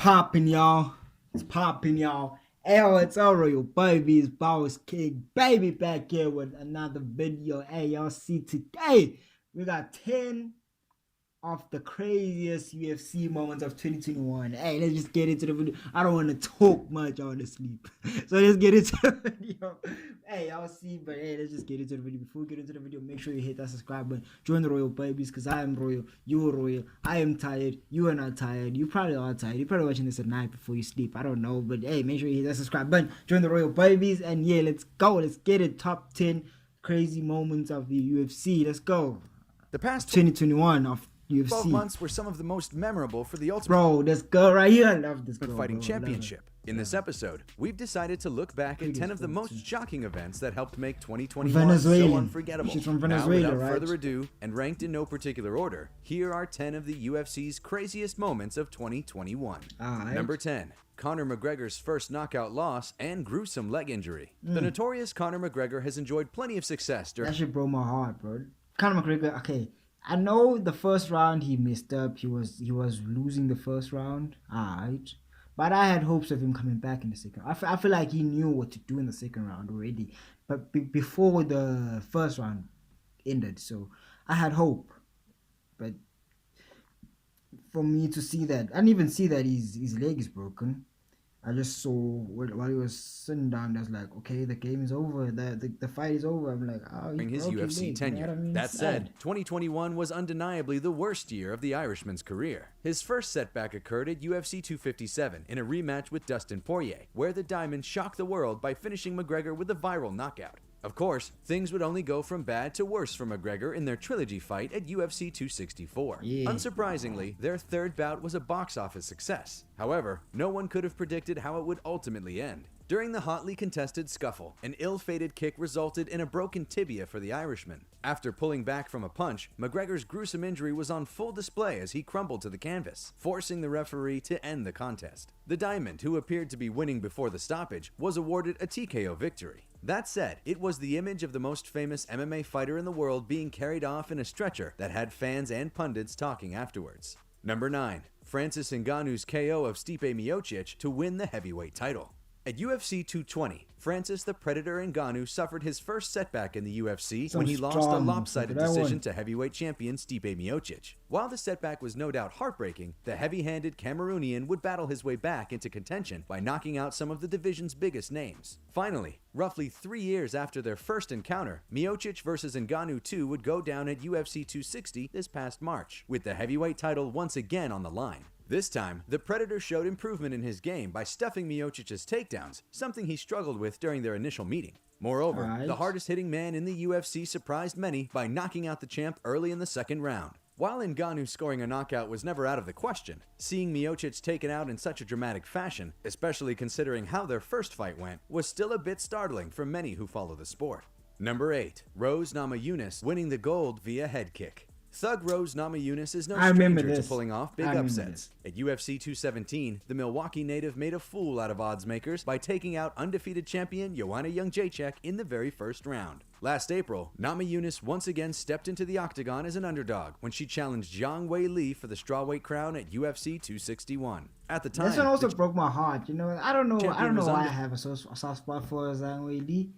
popping, y'all. It's popping, y'all. Hey, it's all your baby's boss king baby back here with another video. Hey, y'all see today we got 10 of the craziest UFC moments of 2021. Hey, let's just get into the video. I don't want to talk much, honestly. So let's get into the video. Hey, y'all see, but hey, let's just get into the video. Before we get into the video, make sure you hit that subscribe button. Join the royal babies, because I am royal, you are royal. I am tired, you are not tired. You probably are tired. You're probably watching this at night before you sleep. I don't know, but hey, make sure you hit that subscribe button. Join the royal babies, and yeah, let's go. Let's get it. Top 10 crazy moments of the UFC. Let's go. The past 2021 of UFC. 12 months were some of the most memorable for the Ultimate Bro, this girl right here, I love this girl. Fighting Championship. In this episode, we've decided to look back at 10 of the most shocking events that helped make 2021 so unforgettable. She's from Venezuela, now, without right? further ado, and ranked in no particular order, here are 10 of the UFC's craziest moments of 2021. Number 10. Conor McGregor's first knockout loss and gruesome leg injury. The notorious Conor McGregor has enjoyed plenty of success during... That shit broke my heart, bro. Conor McGregor, okay. I know the first round he messed up. He was losing the first round. Alright. But I had hopes of him coming back in the second. I feel like he knew what to do in the second round already. But before the first round ended. So I had hope. But for me to see that, I didn't even see that his leg is broken. I just saw while he was sitting down, I was like, okay, the game is over. The fight is over. I'm like, oh, during his UFC tenure. You know what I mean? That said, 2021 was undeniably the worst year of the Irishman's career. His first setback occurred at UFC 257 in a rematch with Dustin Poirier, where the Diamond shocked the world by finishing McGregor with a viral knockout. Of course, things would only go from bad to worse for McGregor in their trilogy fight at UFC 264. Yeah. Unsurprisingly, their third bout was a box office success. However, no one could have predicted how it would ultimately end. During the hotly contested scuffle, an ill-fated kick resulted in a broken tibia for the Irishman. After pulling back from a punch, McGregor's gruesome injury was on full display as he crumbled to the canvas, forcing the referee to end the contest. The Diamond, who appeared to be winning before the stoppage, was awarded a TKO victory. That said, it was the image of the most famous MMA fighter in the world being carried off in a stretcher that had fans and pundits talking afterwards. Number 9. Francis Ngannou's KO of Stipe Miocic to win the heavyweight title. At UFC 220, Francis the Predator Ngannou suffered his first setback in the UFC when he lost a lopsided decision to heavyweight champion Stipe Miocic. While the setback was no doubt heartbreaking, the heavy-handed Cameroonian would battle his way back into contention by knocking out some of the division's biggest names. Finally, roughly 3 years after their first encounter, Miocic vs. Ngannou 2 would go down at UFC 260 this past March, with the heavyweight title once again on the line. This time, the Predator showed improvement in his game by stuffing Miocic's takedowns, something he struggled with during their initial meeting. Moreover, the hardest-hitting man in the UFC surprised many by knocking out the champ early in the second round. While Ngannou scoring a knockout was never out of the question, seeing Miocic taken out in such a dramatic fashion, especially considering how their first fight went, was still a bit startling for many who follow the sport. Number 8. Rose Namajunas winning the gold via head kick. Thug Rose Namajunas is no stranger to pulling off big upsets. At UFC 217, the Milwaukee native made a fool out of odds makers by taking out undefeated champion Joanna Jędrzejczyk in the very first round. Last April, Namajunas once again stepped into the octagon as an underdog when she challenged Zhang Weili for the strawweight crown at UFC 261. At the time, this one also broke my heart. You know, I don't know why I have a soft spot for Zhang Weili.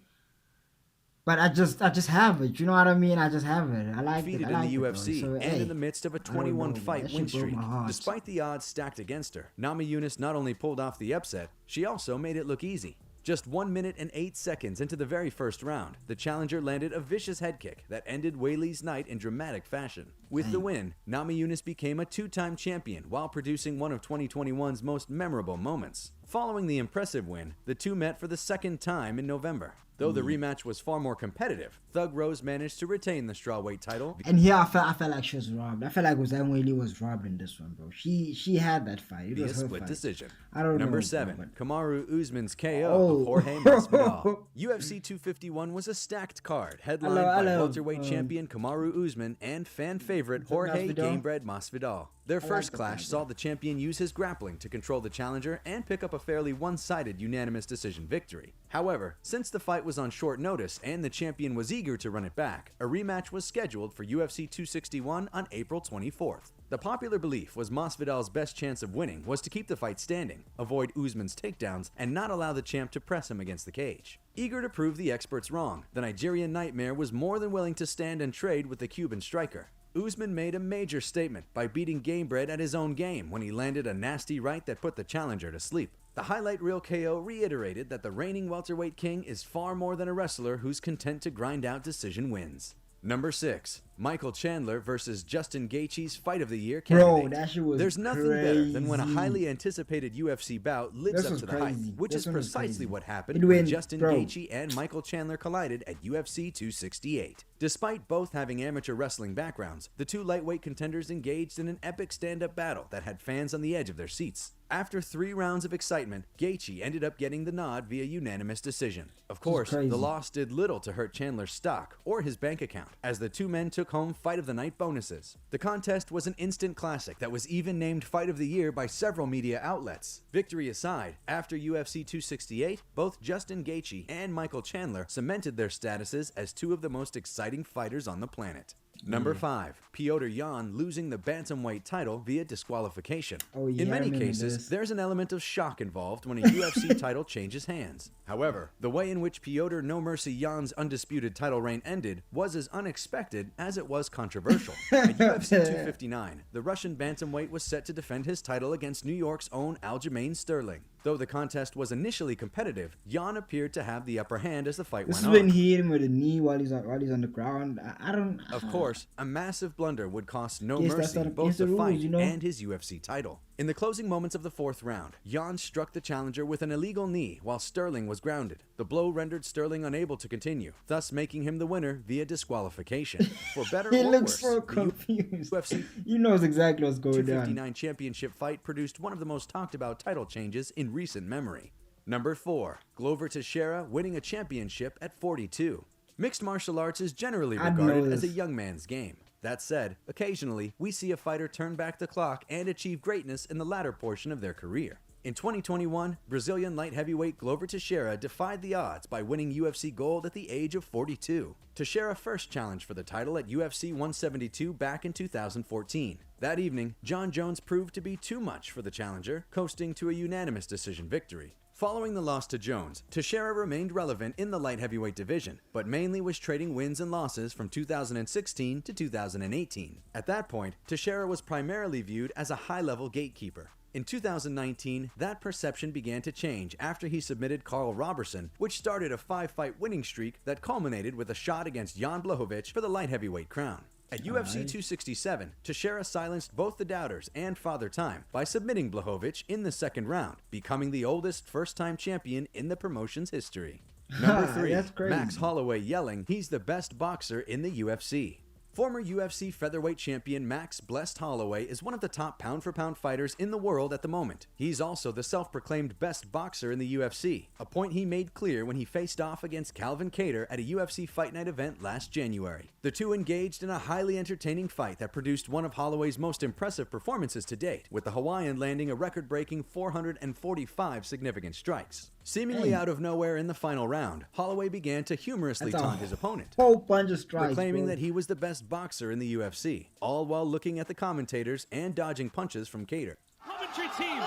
But I just have it. You know what I mean? I just have it. I like it. I like in the UFC so, and in the midst of a 21-fight win streak. Despite the odds stacked against her, Namajunas not only pulled off the upset, she also made it look easy. Just 1 minute and 8 seconds into the very first round, the challenger landed a vicious head kick that ended Weili's night in dramatic fashion. With the win, Namajunas became a two-time champion while producing one of 2021's most memorable moments. Following the impressive win, the two met for the second time in November. Though the rematch was far more competitive, Thug Rose managed to retain the strawweight title. And here I felt like she was robbed. I felt like Zhang Weili was robbed in this one, bro. She had that fight. It was her split fight. Decision. I don't know. Number 7. Kamaru Usman's KO of Jorge Masvidal. UFC 251 was a stacked card, headlined by welterweight champion Kamaru Usman and fan favorite favorite Jorge Gamebred Masvidal. Their first clash saw the champion use his grappling to control the challenger and pick up a fairly one-sided unanimous decision victory. However, since the fight was on short notice and the champion was eager to run it back, a rematch was scheduled for UFC 261 on April 24th. The popular belief was Masvidal's best chance of winning was to keep the fight standing, avoid Usman's takedowns, and not allow the champ to press him against the cage. Eager to prove the experts wrong, the Nigerian Nightmare was more than willing to stand and trade with the Cuban striker. Usman made a major statement by beating Gamebred at his own game when he landed a nasty right that put the challenger to sleep. The highlight reel KO reiterated that the reigning welterweight king is far more than a wrestler who's content to grind out decision wins. Number 6. Michael Chandler versus Justin Gaichi's Fight of the Year candidate. Bro, that shit was There's nothing better than when a highly anticipated UFC bout lives up to the hype, which is precisely what happened when Justin Gaichi and Michael Chandler collided at UFC 268. Despite both having amateur wrestling backgrounds, the two lightweight contenders engaged in an epic stand-up battle that had fans on the edge of their seats. After 3 rounds of excitement, Gaichi ended up getting the nod via unanimous decision. Of course, the loss did little to hurt Chandler's stock or his bank account, as the two men took home Fight of the Night bonuses. The contest was an instant classic that was even named Fight of the Year by several media outlets. Victory aside, after UFC 268, both Justin Gaichi and Michael Chandler cemented their statuses as two of the most exciting fighters on the planet. Number 5. Piotr Yawn losing the Bantamweight title via disqualification. In many cases, there's an element of shock involved when a UFC title changes hands. However, the way in which Piotr No Mercy Yawn's undisputed title reign ended was as unexpected as it was controversial. At UFC 259, the Russian Bantamweight was set to defend his title against New York's own Aljamain Sterling. Though the contest was initially competitive, Yawn appeared to have the upper hand as the fight went on. This is when he hit him with a knee while he's on the ground. I don't. Of course, a massive blunder would cost No Mercy both the fight and his UFC title. In the closing moments of the 4th round, Yawn struck the challenger with an illegal knee while Sterling was grounded. The blow rendered Sterling unable to continue, thus making him the winner via disqualification. For better he or looks worse, so confused. UFC you knows exactly what's going 259 championship fight produced one of the most talked about title changes in recent memory. Number 4. Glover Teshera winning a championship at 42. Mixed martial arts is generally regarded as a young man's game. That said, occasionally, we see a fighter turn back the clock and achieve greatness in the latter portion of their career. In 2021, Brazilian light heavyweight Glover Teshera defied the odds by winning UFC gold at the age of 42. Teshera first challenged for the title at UFC 172 back in 2014. That evening, John Jones proved to be too much for the challenger, coasting to a unanimous decision victory. Following the loss to Jones, Teshera remained relevant in the light heavyweight division, but mainly was trading wins and losses from 2016 to 2018. At that point, Teshera was primarily viewed as a high-level gatekeeper. In 2019, that perception began to change after he submitted Carl Roberson, which started a 5-fight winning streak that culminated with a shot against Jan Blachowicz for the light heavyweight crown. At UFC 267, Teshera silenced both the doubters and Father Time by submitting Blachowicz in the 2nd round, becoming the oldest first-time champion in the promotion's history. Number 3, Max Holloway yelling he's the best boxer in the UFC. Former UFC featherweight champion Max Blessed Holloway is one of the top pound-for-pound fighters in the world at the moment. He's also the self-proclaimed best boxer in the UFC, a point he made clear when he faced off against Calvin Kattar at a UFC Fight Night event last January. The two engaged in a highly entertaining fight that produced one of Holloway's most impressive performances to date, with the Hawaiian landing a record-breaking 445 significant strikes. Seemingly out of nowhere in the final round, Holloway began to humorously taunt his opponent, whole bunch of strikes, proclaiming that he was the best boxer in the UFC, all while looking at the commentators and dodging punches from Kattar. Commentary team.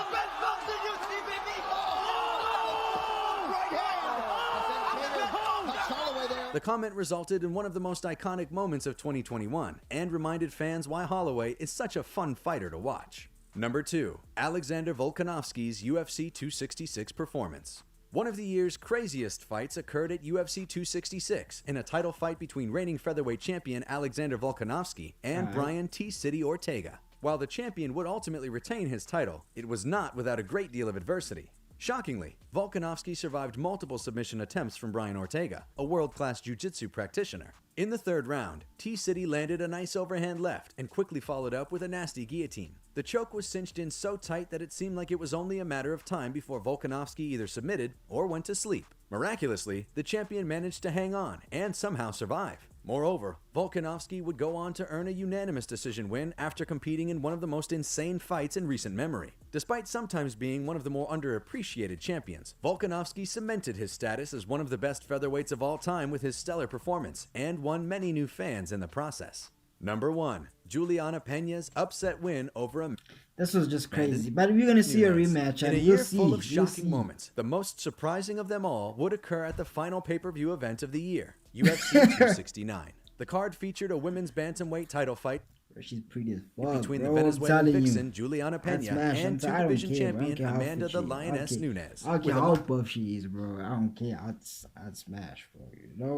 The comment resulted in one of the most iconic moments of 2021 and reminded fans why Holloway is such a fun fighter to watch. Number 2, Alexander Volkanovsky's UFC 266 performance. One of the year's craziest fights occurred at UFC 266 in a title fight between reigning featherweight champion Alexander Volkanovsky and Brian T. City Ortega. While the champion would ultimately retain his title, it was not without a great deal of adversity. Shockingly, Volkanovsky survived multiple submission attempts from Brian Ortega, a world-class jiu-jitsu practitioner. In the 3rd round, T-City landed a nice overhand left and quickly followed up with a nasty guillotine. The choke was cinched in so tight that it seemed like it was only a matter of time before Volkanovsky either submitted or went to sleep. Miraculously, the champion managed to hang on and somehow survive. Moreover, Volkonovsky would go on to earn a unanimous decision win after competing in one of the most insane fights in recent memory. Despite sometimes being one of the more underappreciated champions, Volkonovsky cemented his status as one of the best featherweights of all time with his stellar performance, and won many new fans in the process. Number 1. Juliana Peña's upset win over a... This was just crazy, but we're gonna see a rematch, in and a you'll year see. full of You'll shocking see. moments, the most surprising of them all would occur at the final pay-per-view event of the year, UFC 269. The card featured a women's bantamweight title fight Bro, she's pretty as fuck, between bro. the I'm Venezuelan telling you. vixen Juliana I'd Peña smash. and I don't two-division care, bro. I don't champion care how Amanda fit the she is. Lioness Nunes. I don't care With a how buff she is, bro. I don't care. I'd smash, bro.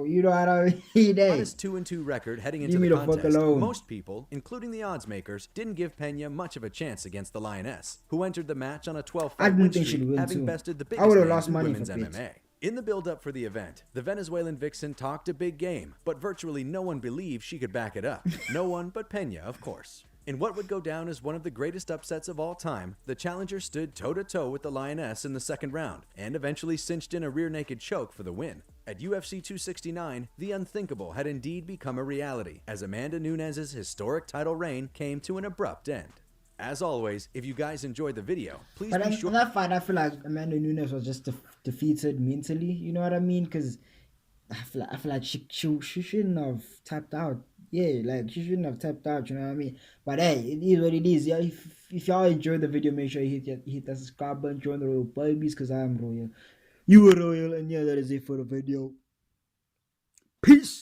You know what I mean? modest 2-2 record heading into Leave me the the fuck contest, alone. most people, including the odds makers, didn't give Peña much of a chance against the Lioness, who entered the match on a 12-fight I didn't win think she'd streak, win, having too. bested the I biggest would've names lost in money women's for Piotr. MMA. In the build-up for the event, the Venezuelan vixen talked a big game, but virtually no one believed she could back it up. No one but Peña, of course. In what would go down as one of the greatest upsets of all time, the challenger stood toe-to-toe with the Lioness in the second round, and eventually cinched in a rear-naked choke for the win. At UFC 269, the unthinkable had indeed become a reality, as Amanda Nunes' historic title reign came to an abrupt end. As always, if you guys enjoyed the video, please But be in sure... that fight, I feel like Amanda Nunes was just defeated mentally. You know what I mean? Because I feel like she shouldn't have tapped out. Yeah, like she shouldn't have tapped out. You know what I mean? But hey, it is what it is. Yeah, if y'all enjoyed the video, make sure you hit that subscribe button, join the Royal Babies, because I am Royal. You are Royal, and yeah, that is it for the video. Peace.